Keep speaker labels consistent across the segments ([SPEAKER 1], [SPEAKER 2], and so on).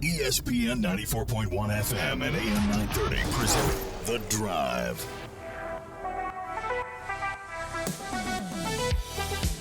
[SPEAKER 1] ESPN 94.1 FM and AM 930 present The Drive.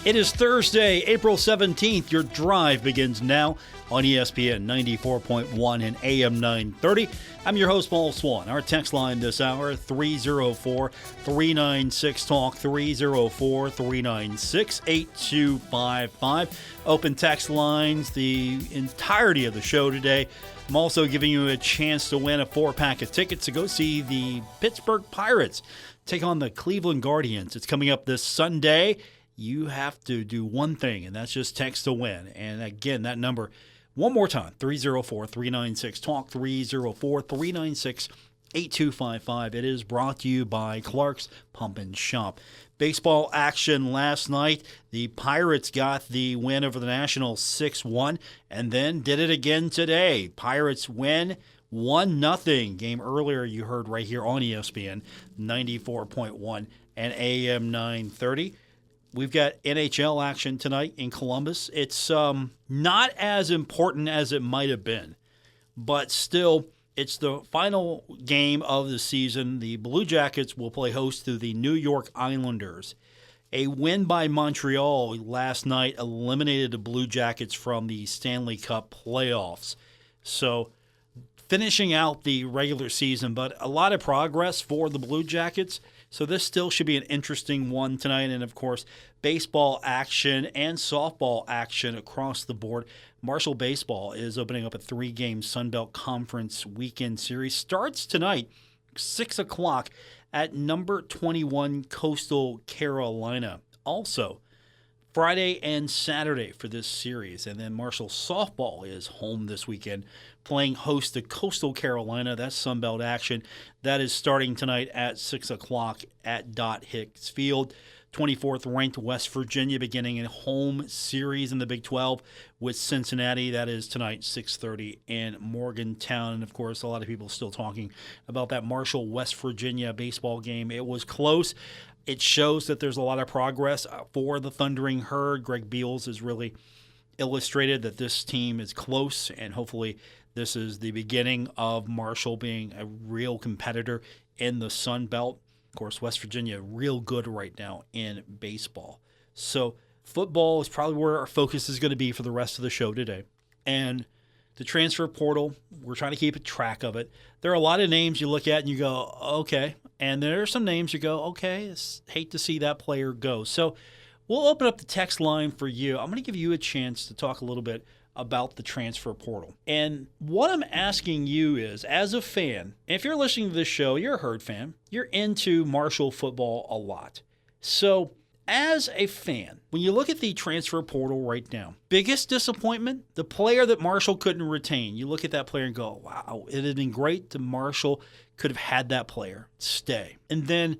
[SPEAKER 2] It is Thursday, April 17th. Your drive begins now on ESPN 94.1 and AM 930. I'm your host, Paul Swann. Our text line this hour, 304-396-TALK, 304-396-8255. Open text lines the entirety of the show today. I'm also giving you a chance to win a 4-pack of tickets to go see the Pittsburgh Pirates take on the Cleveland Guardians. It's coming up this Sunday. You have to do one thing, and that's just text to win. And again, that number, one more time, 304-396-TALK, 304-396-8255. It is brought to you by Clark's Pump and Shop. Baseball action last night. The Pirates got the win over the Nationals 6-1, and then did it again today. Pirates win 1-0. Game earlier you heard right here on ESPN 94.1 and AM 930. We've got NHL action tonight in Columbus. It's not as important as it might have been, but still, it's the final game of the season. The Blue Jackets will play host to the New York Islanders. A win by Montreal last night eliminated the Blue Jackets from the Stanley Cup playoffs. So, finishing out the regular season, but a lot of progress for the Blue Jackets. So this still should be an interesting one tonight. And, of course, baseball action and softball action across the board. Marshall Baseball is opening up a 3-game Sun Belt Conference weekend series. Starts tonight, 6 o'clock, at number 21 Coastal Carolina. Also, Friday and Saturday for this series. And then Marshall Softball is home this weekend, playing host to Coastal Carolina. That's Sun Belt action. That is starting tonight at 6 o'clock at Dot Hicks Field. 24th ranked West Virginia beginning a home series in the Big 12 with Cincinnati. That is tonight, 6:30 in Morgantown. And, of course, a lot of people still talking about that Marshall-West Virginia baseball game. It was close. It shows that there's a lot of progress for the Thundering Herd. Greg Beals has really illustrated that this team is close, and hopefully this is the beginning of Marshall being a real competitor in the Sun Belt. Of course, West Virginia real good right now in baseball. So football is probably where our focus is going to be for the rest of the show today. And the transfer portal, we're trying to keep a track of it. There are a lot of names you look at and you go, okay. And there are some names you go, okay, hate to see that player go. So we'll open up the text line for you. I'm going to give you a chance to talk a little bit about the transfer portal. And what I'm asking you is, as a fan, if you're listening to this show, you're a Herd fan, you're into Marshall football a lot. So as a fan, when you look at the transfer portal right now, biggest disappointment, the player that Marshall couldn't retain. You look at that player and go, wow, it had been great to Marshall could have had that player stay. And then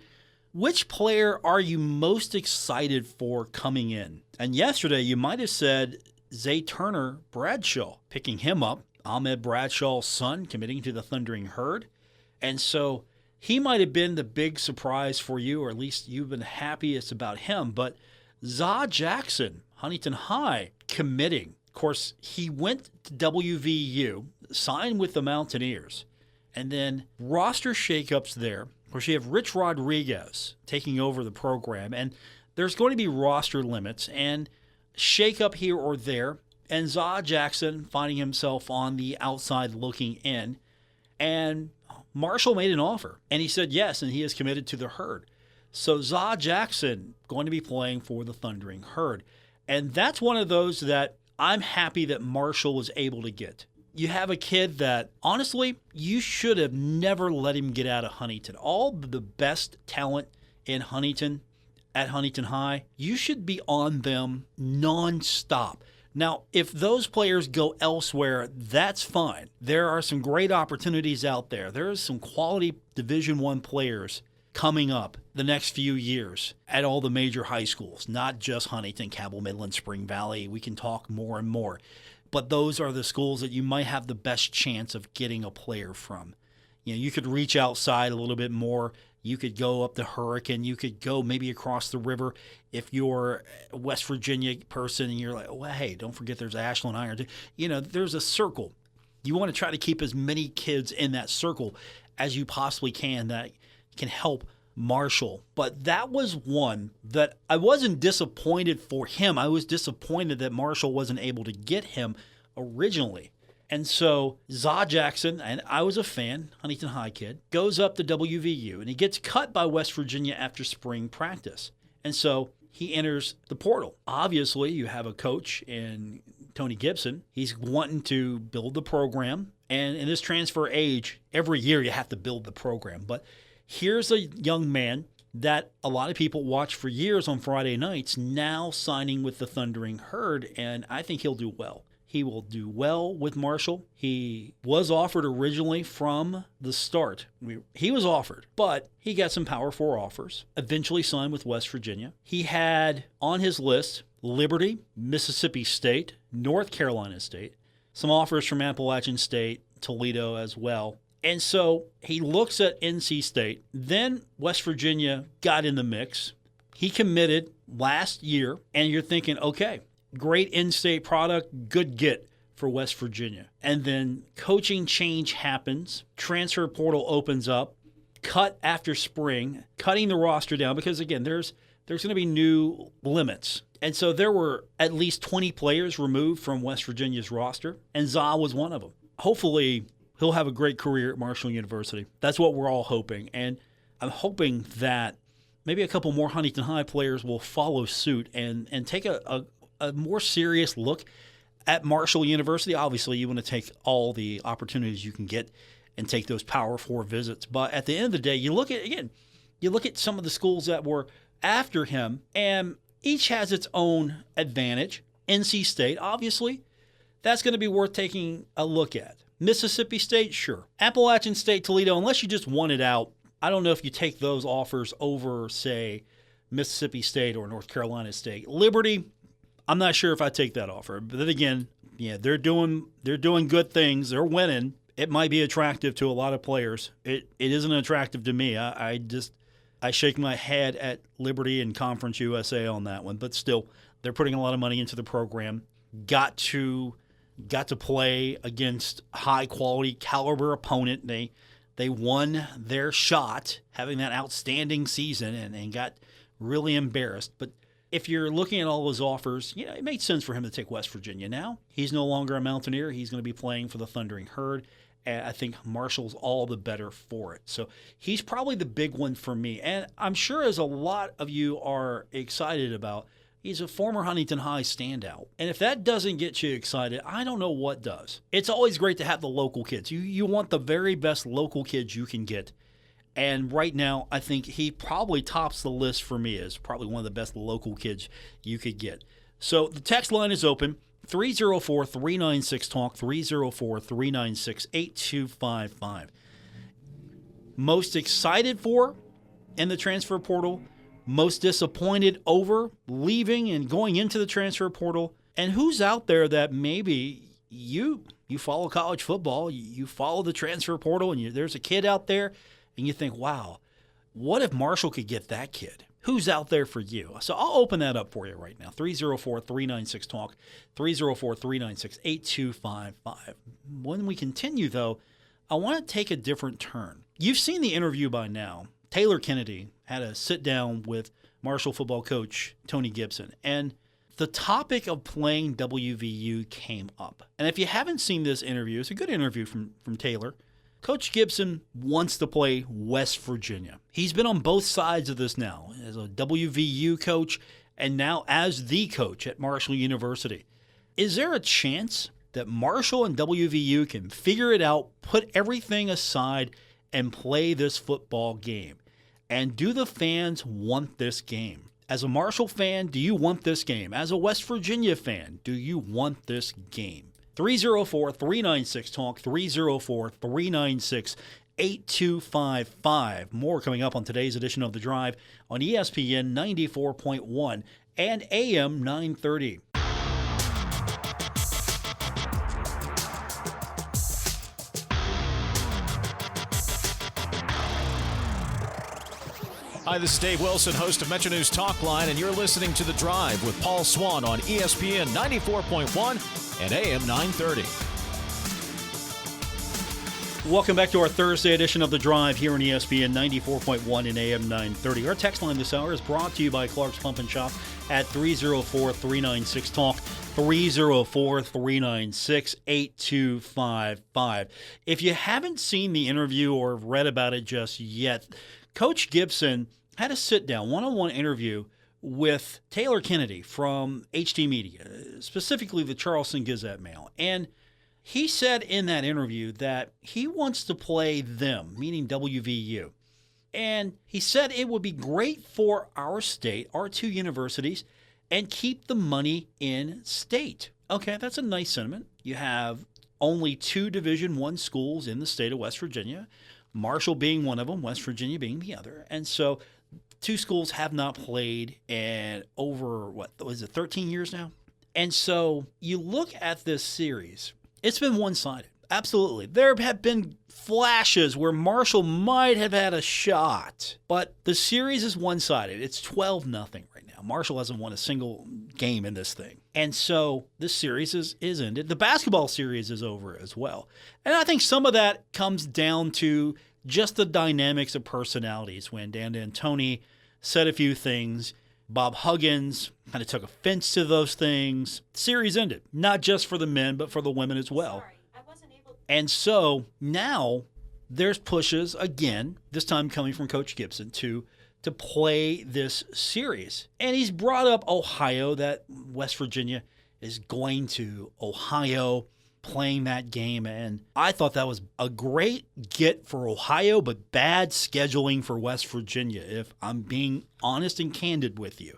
[SPEAKER 2] which player are you most excited for coming in? And yesterday you might have said Zay Turner Bradshaw, picking him up, Ahmed Bradshaw's son, committing to the Thundering Herd. And so he might have been the big surprise for you, or at least you've been happiest about him. But Zah Jackson, Huntington High, committing. Of course, he went to WVU, signed with the Mountaineers, and then roster shakeups there. Of course, you have Rich Rodriguez taking over the program, and there's going to be roster limits and shake up here or there, and Zah Jackson finding himself on the outside looking in, and Marshall made an offer, and he said yes, and he is committed to the Herd. So Zah Jackson going to be playing for the Thundering Herd, and that's one of those that I'm happy that Marshall was able to get. You have a kid that, honestly, you should have never let him get out of Huntington. All the best talent in Huntington, at Huntington High, you should be on them nonstop. Now, if those players go elsewhere, that's fine. There are some great opportunities out there. There are some quality Division I players coming up the next few years at all the major high schools, not just Huntington, Cabell Midland, Spring Valley. We can talk more and more. But those are the schools that you might have the best chance of getting a player from. You know, you could reach outside a little bit more. You could go up the Hurricane. You could go maybe across the river if you're a West Virginia person and you're like, well, hey, don't forget there's Ashland Iron. You know, there's a circle. You want to try to keep as many kids in that circle as you possibly can that can help Marshall. But that was one that I wasn't disappointed for him. I was disappointed that Marshall wasn't able to get him originally. And so Za Jackson, and I was a fan, Huntington High kid, goes up to WVU, and he gets cut by West Virginia after spring practice. And so he enters the portal. Obviously, you have a coach in Tony Gibson. He's wanting to build the program. And in this transfer age, every year you have to build the program. But here's a young man that a lot of people watch for years on Friday nights, now signing with the Thundering Herd, and I think he'll do well. He will do well with Marshall. He was offered originally from the start. He was offered, but he got some Power 4 offers, eventually signed with West Virginia. He had on his list Liberty, Mississippi State, North Carolina State, some offers from Appalachian State, Toledo as well. And so he looks at NC State. Then West Virginia got in the mix. He committed last year, and you're thinking, okay, great in-state product, good get for West Virginia. And then coaching change happens. Transfer portal opens up. Cut after spring, cutting the roster down because, again, there's going to be new limits. And so there were at least 20 players removed from West Virginia's roster, and Za was one of them. Hopefully, he'll have a great career at Marshall University. That's what we're all hoping. And I'm hoping that maybe a couple more Huntington High players will follow suit and take a more serious look at Marshall University. Obviously, you want to take all the opportunities you can get and take those Power 4 visits. But at the end of the day, you look at some of the schools that were after him, and each has its own advantage. NC State, obviously, that's going to be worth taking a look at. Mississippi State, sure. Appalachian State, Toledo, unless you just want it out, I don't know if you take those offers over, say, Mississippi State or North Carolina State. Liberty, I'm not sure if I take that offer. But then again, yeah, they're doing good things. They're winning. It might be attractive to a lot of players. It isn't attractive to me. I shake my head at Liberty and Conference USA on that one. But still, they're putting a lot of money into the program. Got to play against high-quality caliber opponent. They won their shot, having that outstanding season, and got really embarrassed. But if you're looking at all those offers, it made sense for him to take West Virginia. Now, he's no longer a Mountaineer. He's going to be playing for the Thundering Herd, and I think Marshall's all the better for it. So he's probably the big one for me. And I'm sure as a lot of you are excited about, he's a former Huntington High standout. And if that doesn't get you excited, I don't know what does. It's always great to have the local kids. You want the very best local kids you can get. And right now, I think he probably tops the list for me as probably one of the best local kids you could get. So the text line is open, 304-396-TALK, 304-396-8255. Most excited for in the transfer portal, most disappointed over leaving and going into the transfer portal, and who's out there that maybe you follow college football, you follow the transfer portal, and there's a kid out there, and you think, wow, what if Marshall could get that kid? Who's out there for you? So I'll open that up for you right now, 304-396-TALK, 304-396-8255. When we continue, though, I want to take a different turn. You've seen the interview by now. Taylor Kennedy had a sit-down with Marshall football coach Tony Gibson, and the topic of playing WVU came up. And if you haven't seen this interview, it's a good interview from Taylor. Coach Gibson wants to play West Virginia. He's been on both sides of this now, as a WVU coach and now as the coach at Marshall University. Is there a chance that Marshall and WVU can figure it out, put everything aside, and play this football game? And do the fans want this game? As a Marshall fan, do you want this game? As a West Virginia fan, do you want this game? 304-396-TALK, 304-396-8255. More coming up on today's edition of The Drive on ESPN 94.1 and AM 930.
[SPEAKER 3] Hi, this is Dave Wilson, host of Metro News Talk Line, and you're listening to The Drive with Paul Swann on ESPN 94.1 and AM 930.
[SPEAKER 2] Welcome back to our Thursday edition of The Drive here on ESPN 94.1 and AM 930. Our text line this hour is brought to you by Clark's Pump and Shop at 304-396-TALK, 304-396-8255. If you haven't seen the interview or read about it just yet, Coach Gibson had a sit-down, one-on-one interview with Taylor Kennedy from HT Media, specifically the Charleston Gazette-Mail. And he said in that interview that he wants to play them, meaning WVU. And he said it would be great for our state, our two universities, and keep the money in state. Okay, that's a nice sentiment. You have only two Division I schools in the state of West Virginia, Marshall being one of them, West Virginia being the other. And so two schools have not played in over, 13 years now? And so you look at this series, it's been one-sided. Absolutely. There have been flashes where Marshall might have had a shot, but the series is one-sided. It's 12-0 right now. Marshall hasn't won a single game in this thing. And so this series is ended. The basketball series is over as well. And I think some of that comes down to just the dynamics of personalities. When Dan D'Antoni said a few things, Bob Huggins kind of took offense to those things. The series ended, not just for the men, but for the women as well. And so now there's pushes again, this time coming from Coach Gibson, to play this series. And he's brought up Ohio, that West Virginia is going to Ohio, playing that game. And I thought that was a great get for Ohio, but bad scheduling for West Virginia, if I'm being honest and candid with you.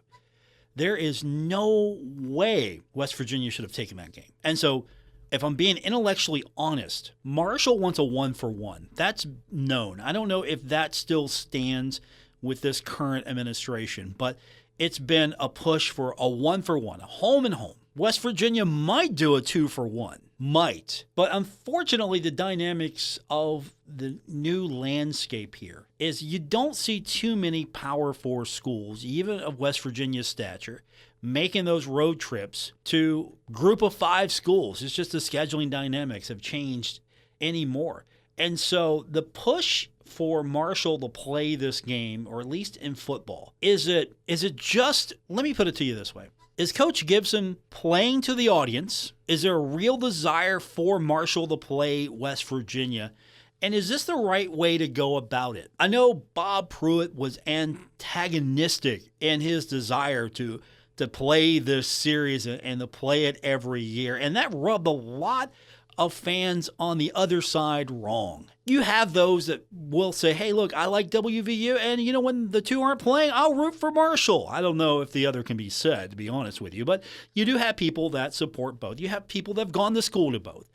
[SPEAKER 2] There is no way West Virginia should have taken that game. And so if I'm being intellectually honest, Marshall wants a 1-for-1. That's known. I don't know if that still stands with this current administration, but it's been a push for a 1-for-1, a home and home. West Virginia might do a 2-for-1. Might. But unfortunately, the dynamics of the new landscape here is you don't see too many Power 4 schools, even of West Virginia's stature, making those road trips to group of 5 schools. It's just the scheduling dynamics have changed anymore. And so the push for Marshall to play this game, or at least in football, is it just, let me put it to you this way. Is Coach Gibson playing to the audience? Is there a real desire for Marshall to play West Virginia? And is this the right way to go about it? I know Bob Pruitt was antagonistic in his desire to play this series and to play it every year. And that rubbed a lot of fans on the other side wrong. You have those that will say, hey, look, I like WVU, and when the two aren't playing, I'll root for Marshall. I don't know if the other can be said, to be honest with you, but you do have people that support both. You have people that have gone to school to both.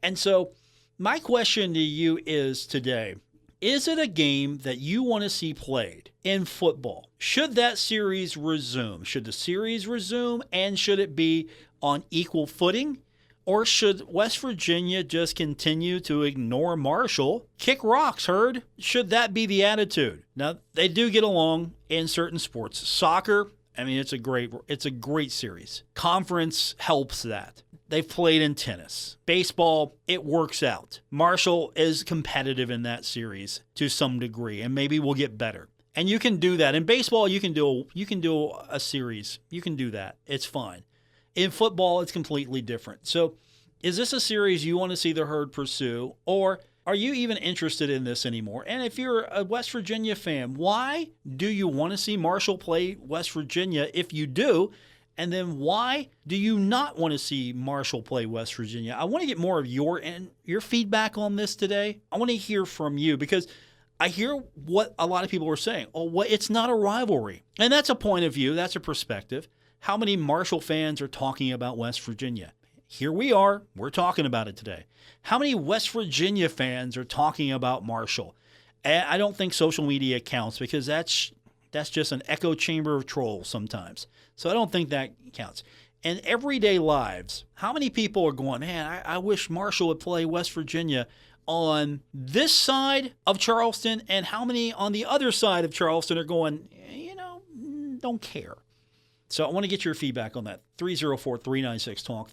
[SPEAKER 2] And so my question to you is today, is it a game that you want to see played in football? Should that series resume? Should the series resume, and should it be on equal footing? Or should West Virginia just continue to ignore Marshall? Kick rocks, Herd. Should that be the attitude? Now, they do get along in certain sports. Soccer, it's a great series. Conference helps that. They've played in tennis. Baseball, it works out. Marshall is competitive in that series to some degree, and maybe we'll get better. And you can do that. In baseball, you can do a series. You can do that. It's fine. In football, it's completely different. So is this a series you want to see the Herd pursue, or are you even interested in this anymore? And if you're a West Virginia fan, why do you want to see Marshall play West Virginia if you do? And then why do you not want to see Marshall play West Virginia? I want to get more of your feedback on this today. I want to hear from you, because I hear what a lot of people are saying. Oh, it's not a rivalry. And that's a point of view. That's a perspective. How many Marshall fans are talking about West Virginia? Here we are. We're talking about it today. How many West Virginia fans are talking about Marshall? I don't think social media counts, because that's just an echo chamber of trolls sometimes. So I don't think that counts. In everyday lives, how many people are going, man, I wish Marshall would play West Virginia on this side of Charleston, and how many on the other side of Charleston are going, don't care. So I want to get your feedback on that. 304-396-TALK,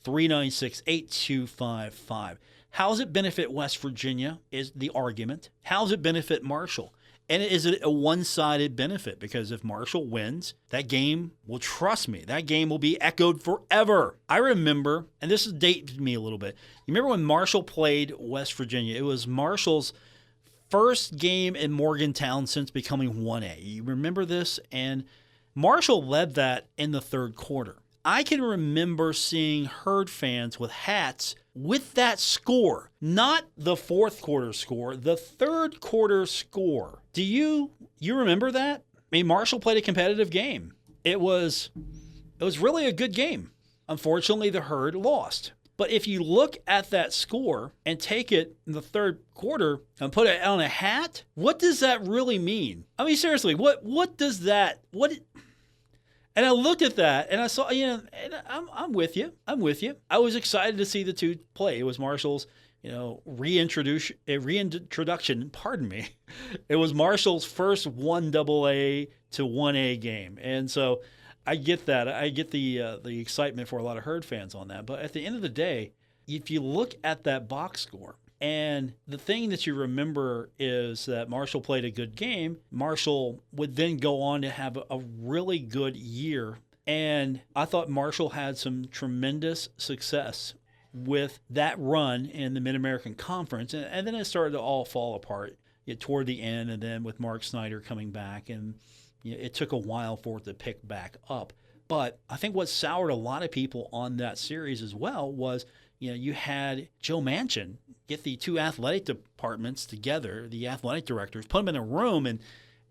[SPEAKER 2] 304-396-8255. How does it benefit West Virginia is the argument. How does it benefit Marshall? And is it a one-sided benefit? Because if Marshall wins, that game will, trust me, that game will be echoed forever. I remember, and this dates me a little bit, you remember when Marshall played West Virginia? It was Marshall's first game in Morgantown since becoming 1A. You remember this? And Marshall led that in the third quarter. I can remember seeing Herd fans with hats with that score, not the fourth quarter score, the third quarter score. Do you remember that? I mean, Marshall played a competitive game. It was really a good game. Unfortunately, the Herd lost. But if you look at that score and take it in the third quarter and put it on a hat, what does that really mean? I mean, seriously, what does that, and I looked at that and I saw, and I'm with you. I was excited to see the two play. It was Marshall's, reintroduction, pardon me. It was Marshall's first 1AA to 1A game. And so I get that. I get the excitement for a lot of Herd fans on that. But at the end of the day, if you look at that box score, and the thing that you remember is that Marshall played a good game. Marshall would then go on to have a really good year. And I thought Marshall had some tremendous success with that run in the Mid-American Conference. And then it started to all fall apart toward the end, and then with Mark Snyder coming back. And it took a while for it to pick back up. But I think what soured a lot of people on that series as well was, you had Joe Manchin get the two athletic departments together, the athletic directors, put them in a room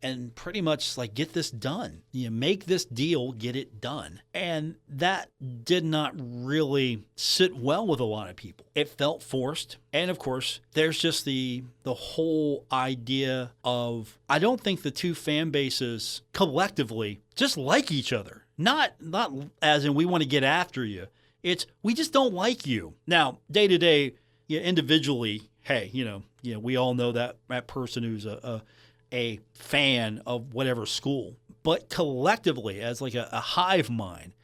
[SPEAKER 2] and pretty much get this done. Make this deal, get it done. And that did not really sit well with a lot of people. It felt forced. And of course, there's just the whole idea of, I don't think the two fan bases collectively just like each other. Not as in we want to get after you. It's we just don't like you. Now, day to day, individually, hey, we all know that person who's a fan of whatever school. But collectively, as a hive mind,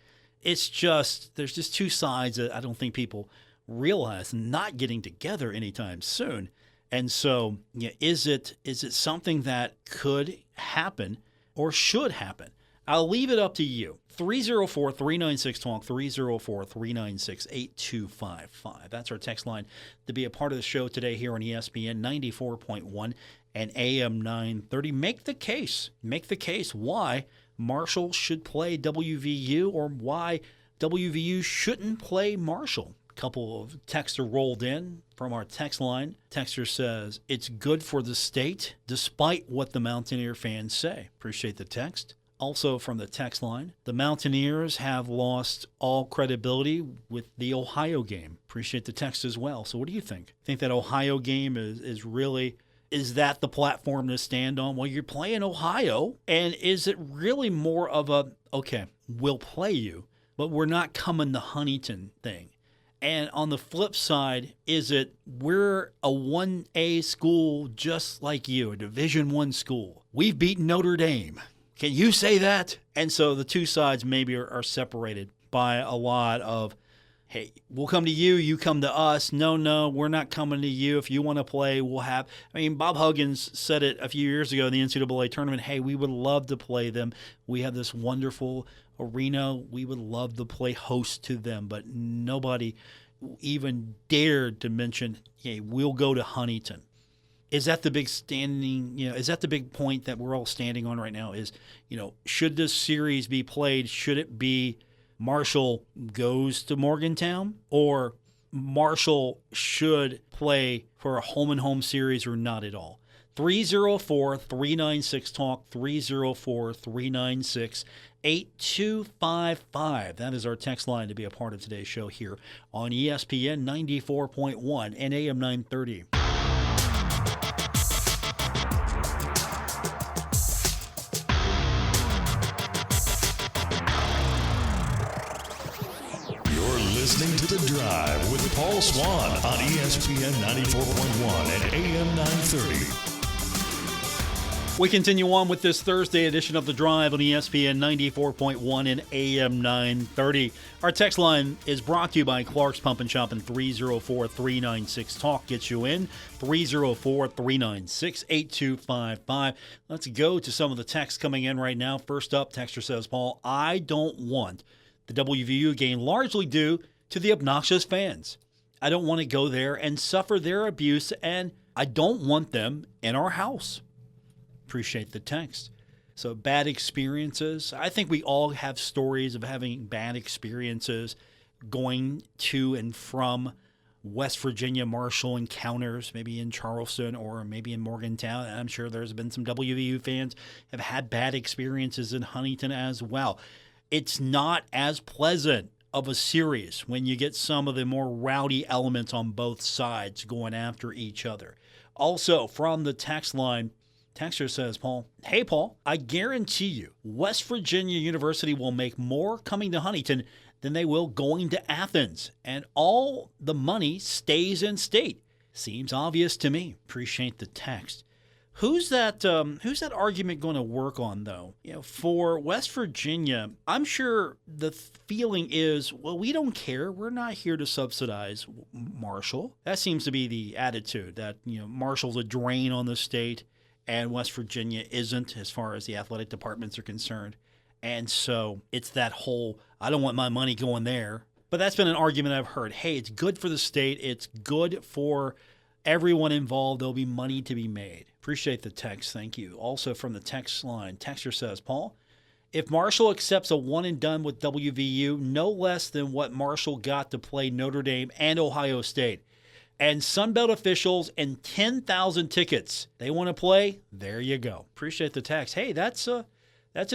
[SPEAKER 2] it's just there's just two sides that I don't think people realize not getting together anytime soon. And so, is it something that could happen or should happen? I'll leave it up to you. 304-396-TALK, 304-396-8255. That's our text line to be a part of the show today here on ESPN 94.1 and AM 930. Make the case why Marshall should play WVU or why WVU shouldn't play Marshall. A couple of texts are rolled in from our text line. Texter says, it's good for the state despite what the Mountaineer fans say. Appreciate the text. Also from the text line, the Mountaineers have lost all credibility with the Ohio game. Appreciate the text as well. So what do you think? Think that Ohio game is that the platform to stand on? Well, you're playing Ohio, and is it really more of a, okay, we'll play you, but we're not coming to Huntington thing? And on the flip side, is it we're a 1A school just like you, a Division I school. We've beaten Notre Dame. Can you say that? And so the two sides maybe are separated by a lot of, hey, we'll come to you, you come to us. No, we're not coming to you. If you want to play, we'll have. I mean, Bob Huggins said it a few years ago in the NCAA tournament, hey, we would love to play them. We have this wonderful arena. We would love to play host to them. But nobody even dared to mention, hey, we'll go to Huntington. Is that the big is that the big point that we're all standing on right now is, should this series be played? Should it be Marshall goes to Morgantown or Marshall should play for a home-and-home series or not at all? 304-396-TALK, 304-396-8255. That is our text line to be a part of today's show here on ESPN 94.1 and AM 930.
[SPEAKER 1] Listening to The Drive with Paul Swann on ESPN 94.1 and AM 930.
[SPEAKER 2] We continue on with this Thursday edition of The Drive on ESPN 94.1 and AM 930. Our text line is brought to you by Clark's Pump and Shop, and 304-396-TALK gets you in. 304-396-8255. Let's go to some of the texts coming in right now. First up, texter says, Paul, I don't want the WVU game largely due to the obnoxious fans. I don't want to go there and suffer their abuse, and I don't want them in our house. Appreciate the text. So bad experiences. I think we all have stories of having bad experiences going to and from West Virginia Marshall encounters, maybe in Charleston or maybe in Morgantown. And I'm sure there's been some WVU fans have had bad experiences in Huntington as well. It's not as pleasant of a series when you get some of the more rowdy elements on both sides going after each other. Also, from the text line, texter says, Paul, hey, Paul, I guarantee you West Virginia University will make more coming to Huntington than they will going to Athens, and all the money stays in state. Seems obvious to me. Appreciate the text. Who's that argument going to work on, though? For West Virginia, I'm sure the feeling is, well, we don't care. We're not here to subsidize Marshall. That seems to be the attitude, that Marshall's a drain on the state, and West Virginia isn't as far as the athletic departments are concerned. And so it's that whole, I don't want my money going there. But that's been an argument I've heard. Hey, it's good for the state. It's good for everyone involved. There'll be money to be made. Appreciate the text. Thank you. Also from the text line, texter says, Paul, if Marshall accepts a one and done with WVU, no less than what Marshall got to play Notre Dame and Ohio State, and Sunbelt officials and 10,000 tickets they want to play, there you go. Appreciate the text. Hey, that's an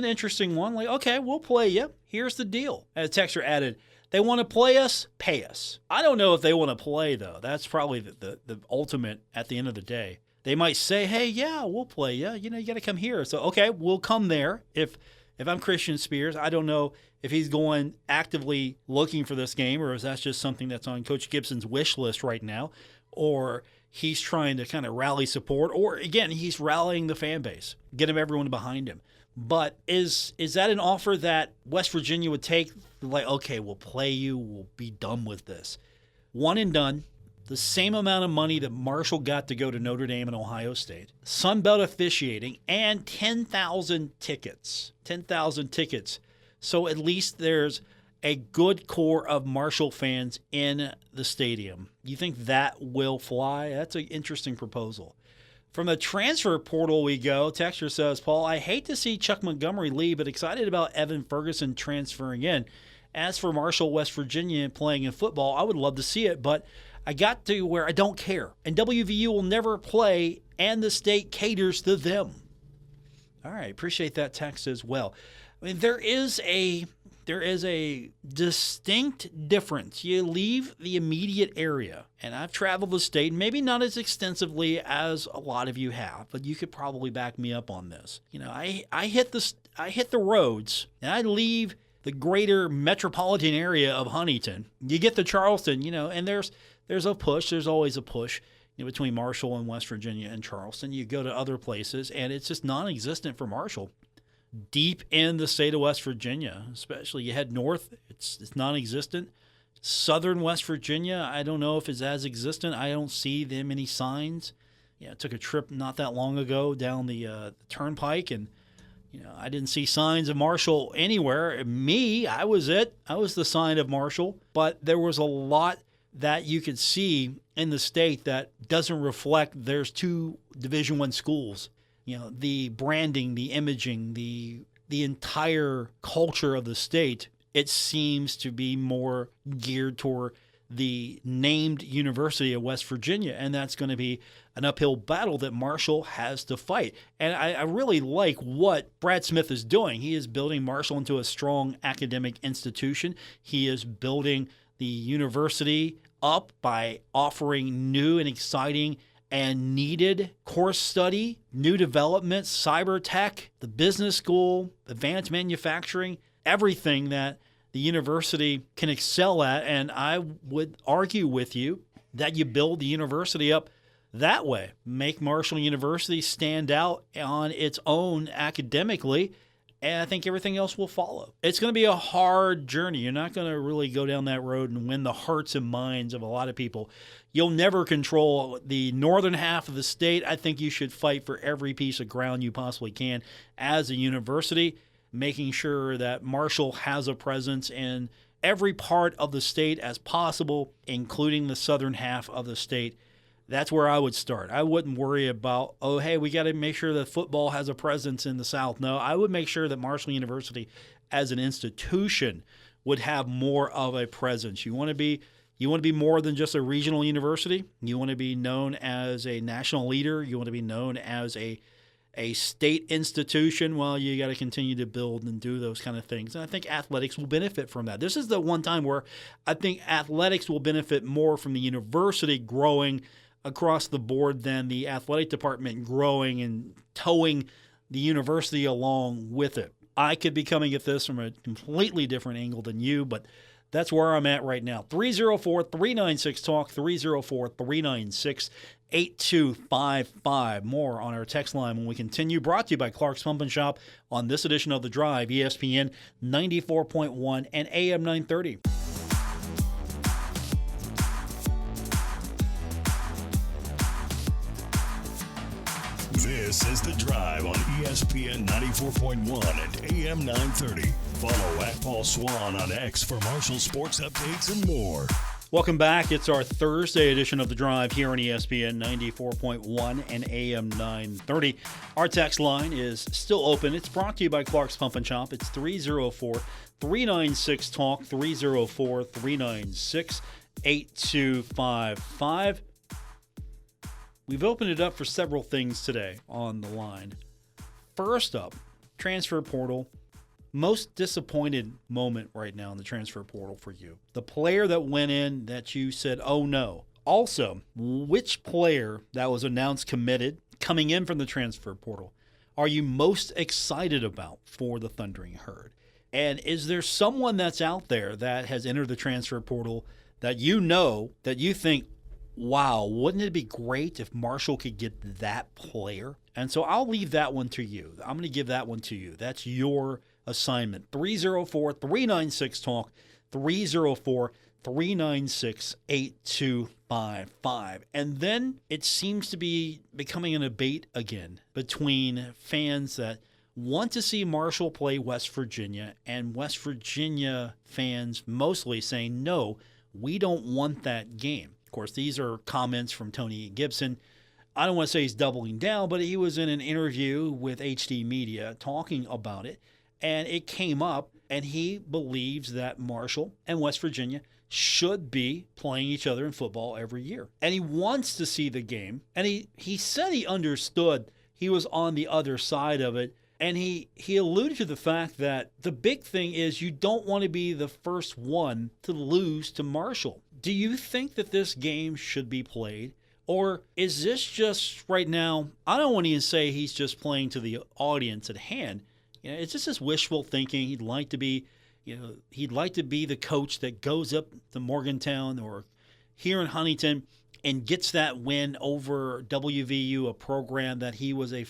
[SPEAKER 2] interesting one. Like, okay, we'll play you. Here's the deal. As the texter added, they want to play us, pay us. I don't know if they want to play, though. That's probably the ultimate at the end of the day. They might say, hey, yeah, we'll play you. You got to come here. So, okay, we'll come there. If I'm Christian Spears, I don't know if he's going actively looking for this game, or is that just something that's on Coach Gibson's wish list right now, or he's trying to kind of rally support, or, again, he's rallying the fan base, getting everyone behind him. But is that an offer that West Virginia would take? Like, okay, we'll play you. We'll be done with this. One and done. The same amount of money that Marshall got to go to Notre Dame and Ohio State. Sunbelt officiating and 10,000 tickets. 10,000 tickets. So at least there's a good core of Marshall fans in the stadium. You think that will fly? That's an interesting proposal. From the transfer portal we go. Texter says, Paul, I hate to see Chuck Montgomery leave, but excited about Evan Ferguson transferring in. As for Marshall, West Virginia playing in football, I would love to see it, but I got to where I don't care. And WVU will never play, and the state caters to them. All right, appreciate that text as well. I mean, there is a distinct difference. You leave the immediate area, and I've traveled the state, maybe not as extensively as a lot of you have, but you could probably back me up on this. I hit the roads, and I leave the greater metropolitan area of Huntington. You get to Charleston, and there's a push. There's always a push between Marshall and West Virginia and Charleston. You go to other places, and it's just non-existent for Marshall. Deep in the state of West Virginia, especially you head north, it's non-existent. Southern West Virginia, I don't know if it's as existent. I don't see that many signs. I took a trip not that long ago down the turnpike, and I didn't see signs of Marshall anywhere. I was it. I was the sign of Marshall. But there was a lot that you could see in the state that doesn't reflect there's two Division I schools. The branding, the imaging, the entire culture of the state, it seems to be more geared toward the named University of West Virginia, and that's going to be an uphill battle that Marshall has to fight. And I really like what Brad Smith is doing. He is building Marshall into a strong academic institution. He is building the university up by offering new and exciting and needed course study, new developments, cyber tech, the business school, advanced manufacturing, everything that the university can excel at. And I would argue with you that you build the university up that way. Make Marshall University stand out on its own academically, and I think everything else will follow. It's going to be a hard journey. You're not going to really go down that road and win the hearts and minds of a lot of people. You'll never control the northern half of the state. I think you should fight for every piece of ground you possibly can as a university, making sure that Marshall has a presence in every part of the state as possible, including the southern half of the state. That's where I would start. I wouldn't worry about, oh, hey, we got to make sure that football has a presence in the South. No, I would make sure that Marshall University as an institution would have more of a presence. You want to be more than just a regional university. You want to be known as a national leader. You want to be known as a state institution. Well, you got to continue to build and do those kind of things. And I think athletics will benefit from that. This is the one time where I think athletics will benefit more from the university growing across the board than the athletic department growing and towing the university along with it. I could be coming at this from a completely different angle than you, but that's where I'm at right now. 304-396-TALK, 304-396-8255. More on our text line when we continue. Brought to you by Clark's Pump and Shop on this edition of The Drive, ESPN 94.1 and AM 930.
[SPEAKER 1] This is The Drive on ESPN 94.1 and AM 930. Follow at Paul Swann on X for Marshall sports updates and more.
[SPEAKER 2] Welcome back. It's our Thursday edition of The Drive here on ESPN 94.1 and AM 930. Our text line is still open. It's brought to you by Clark's Pump and Shop. It's 304-396-TALK, 304-396-8255. We've opened it up for several things today on the line. First up, transfer portal. Most disappointed moment right now in the transfer portal for you. The player that went in that you said, oh no. Also, which player that was announced committed coming in from the transfer portal are you most excited about for the Thundering Herd? And is there someone that's out there that has entered the transfer portal that you know that you think, wow, wouldn't it be great if Marshall could get that player? And so I'll leave that one to you. I'm going to give that one to you. That's your assignment. 304-396-TALK, 304-396-8255. And then it seems to be becoming a debate again between fans that want to see Marshall play West Virginia and West Virginia fans mostly saying, no, we don't want that game. Of course, these are comments from Tony Gibson. I don't want to say he's doubling down, but he was in an interview with HD Media talking about it, and it came up, and he believes that Marshall and West Virginia should be playing each other in football every year. And he wants to see the game, and he said he understood he was on the other side of it, and he alluded to the fact that the big thing is you don't want to be the first one to lose to Marshall. Do you think that this game should be played? Or is this just right now, I don't want to even say he's just playing to the audience at hand. You know, it's just this wishful thinking. He'd like to be the coach that goes up to Morgantown or here in Huntington and gets that win over WVU, a program that he was a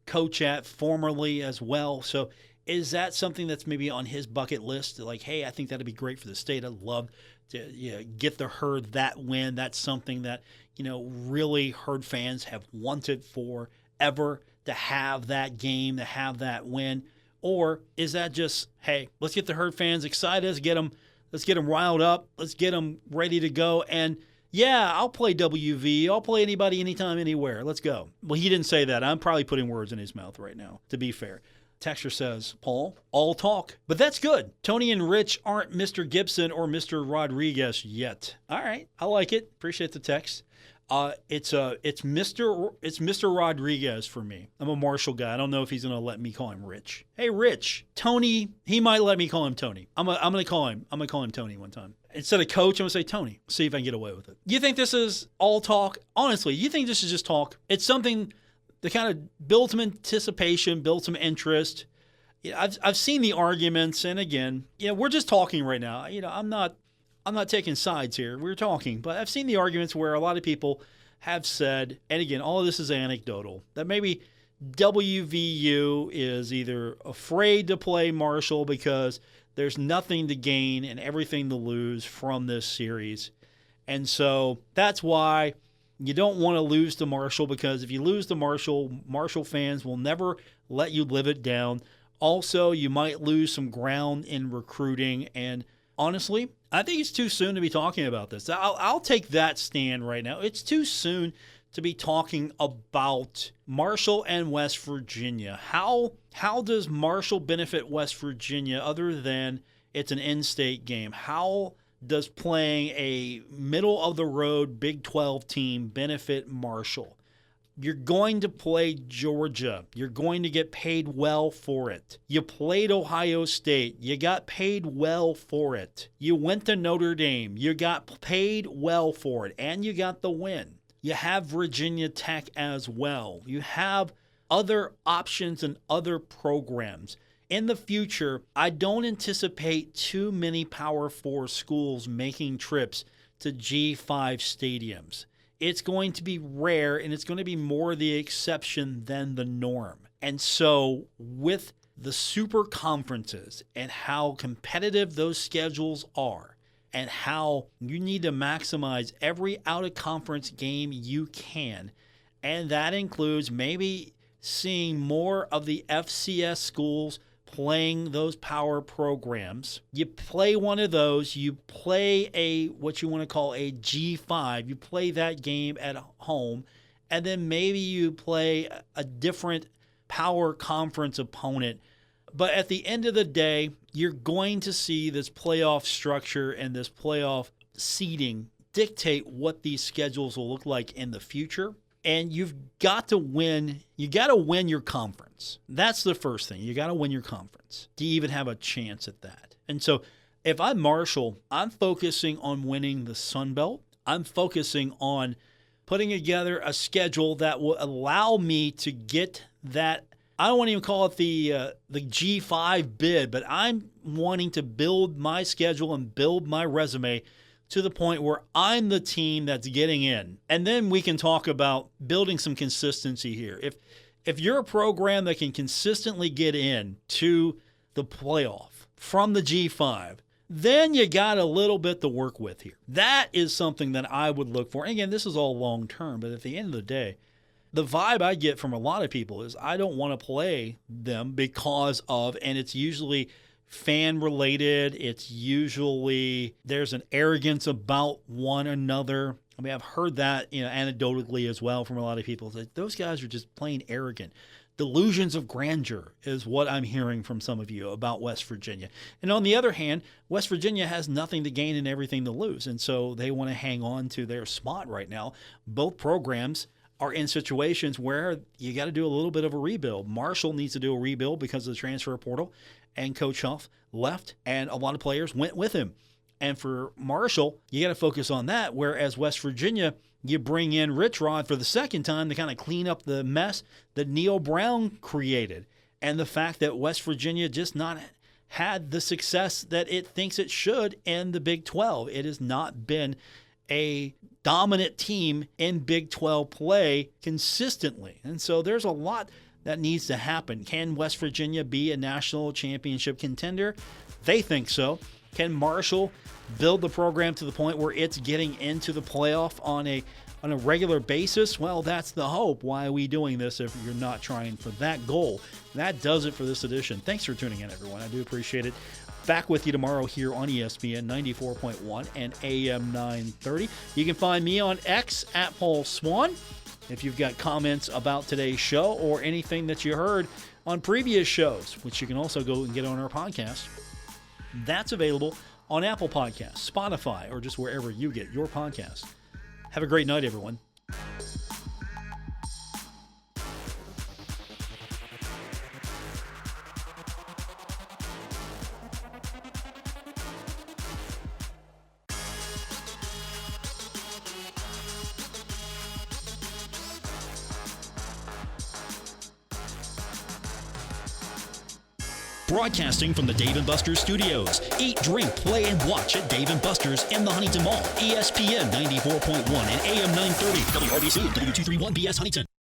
[SPEAKER 2] coach at formerly as well. So is that something that's maybe on his bucket list? Like, hey, I think that'd be great for the state. I'd love to get the Herd that win. That's something that, really Herd fans have wanted forever, to have that game, to have that win. Or is that just, hey, let's get the Herd fans excited, let's get them riled up, let's get them ready to go, and yeah, I'll play WV, I'll play anybody, anytime, anywhere, let's go. Well, he didn't say that. I'm probably putting words in his mouth right now, to be fair. Texture says, Paul, all talk. But that's good. Tony and Rich aren't Mr. Gibson or Mr. Rodriguez yet. All right, I like it. Appreciate the text. It's Mr. Rodriguez for me. I'm a Marshall guy. I don't know if he's gonna let me call him Rich. Hey, Rich, Tony. He might let me call him Tony. I'm gonna call him Tony one time instead of Coach. I'm gonna say Tony. See if I can get away with it. You think this is all talk? Honestly, you think this is just talk? It's something to kind of build some anticipation, build some interest. I've seen the arguments, and again, we're just talking right now. I'm I'm not taking sides here. We're talking, but I've seen the arguments where a lot of people have said, and again, all of this is anecdotal, that maybe WVU is either afraid to play Marshall because there's nothing to gain and everything to lose from this series. And so that's why you don't want to lose to Marshall, because if you lose to Marshall, Marshall fans will never let you live it down. Also, you might lose some ground in recruiting. And honestly, I think it's too soon to be talking about this. I'll take that stand right now. It's too soon to be talking about Marshall and West Virginia. How does Marshall benefit West Virginia other than it's an in-state game? How does playing a middle-of-the-road Big 12 team benefit Marshall? You're going to play Georgia. You're going to get paid well for it. You played Ohio State. You got paid well for it. You went to Notre Dame. You got paid well for it, and you got the win. You have Virginia Tech as well. You have other options and other programs. In the future, I don't anticipate too many Power 4 schools making trips to G5 stadiums. It's going to be rare, and it's going to be more the exception than the norm. And so with the super conferences and how competitive those schedules are, and how you need to maximize every out-of-conference game you can, and that includes maybe seeing more of the FCS schools playing those power programs. You play one of those, you play what you want to call a G5, you play that game at home, and then maybe you play a different power conference opponent. But at the end of the day, you're going to see this playoff structure and this playoff seeding dictate what these schedules will look like in the future. And you've got to win. You got to win your conference. That's the first thing. You got to win your conference to even have a chance at that. And so if I'm Marshall, I'm focusing on winning the Sun Belt. I'm focusing on putting together a schedule that will allow me to get that. I don't want to even call it the G5 bid, but I'm wanting to build my schedule and build my resume to the point where I'm the team that's getting in. And then we can talk about building some consistency here. If you're a program that can consistently get in to the playoff from the G5, then you got a little bit to work with here. That is something that I would look for. And again, this is all long term, but at the end of the day, the vibe I get from a lot of people is I don't want to play them because of, and it's usually fan related. It's usually there's an arrogance about one another. I mean, I've heard that, anecdotally as well from a lot of people. That those guys are just plain arrogant. Delusions of grandeur is what I'm hearing from some of you about West Virginia. And on the other hand, West Virginia has nothing to gain and everything to lose. And so they want to hang on to their spot right now. Both programs are in situations where you got to do a little bit of a rebuild. Marshall needs to do a rebuild because of the transfer portal, and Coach Huff left, and a lot of players went with him. And for Marshall, you got to focus on that, whereas West Virginia, you bring in Rich Rod for the second time to kind of clean up the mess that Neil Brown created. And the fact that West Virginia just not had the success that it thinks it should in the Big 12. It has not been a dominant team in Big 12 play consistently. And so there's a lot that needs to happen. Can West Virginia be a national championship contender? They think so. Can Marshall build the program to the point where it's getting into the playoff on a regular basis? Well, that's the hope. Why are we doing this if you're not trying for that goal? That does it for this edition. Thanks for tuning in, everyone. I do appreciate it. Back with you tomorrow here on ESPN 94.1 and AM 930. You can find me on X at Paul Swann. If you've got comments about today's show or anything that you heard on previous shows, which you can also go and get on our podcast, that's available on Apple Podcasts, Spotify, or just wherever you get your podcasts. Have a great night, everyone.
[SPEAKER 4] Broadcasting from the Dave & Buster's studios. Eat, drink, play, and watch at Dave & Buster's in the Huntington Mall. ESPN 94.1 and AM 930. WRBC, W231BS Huntington.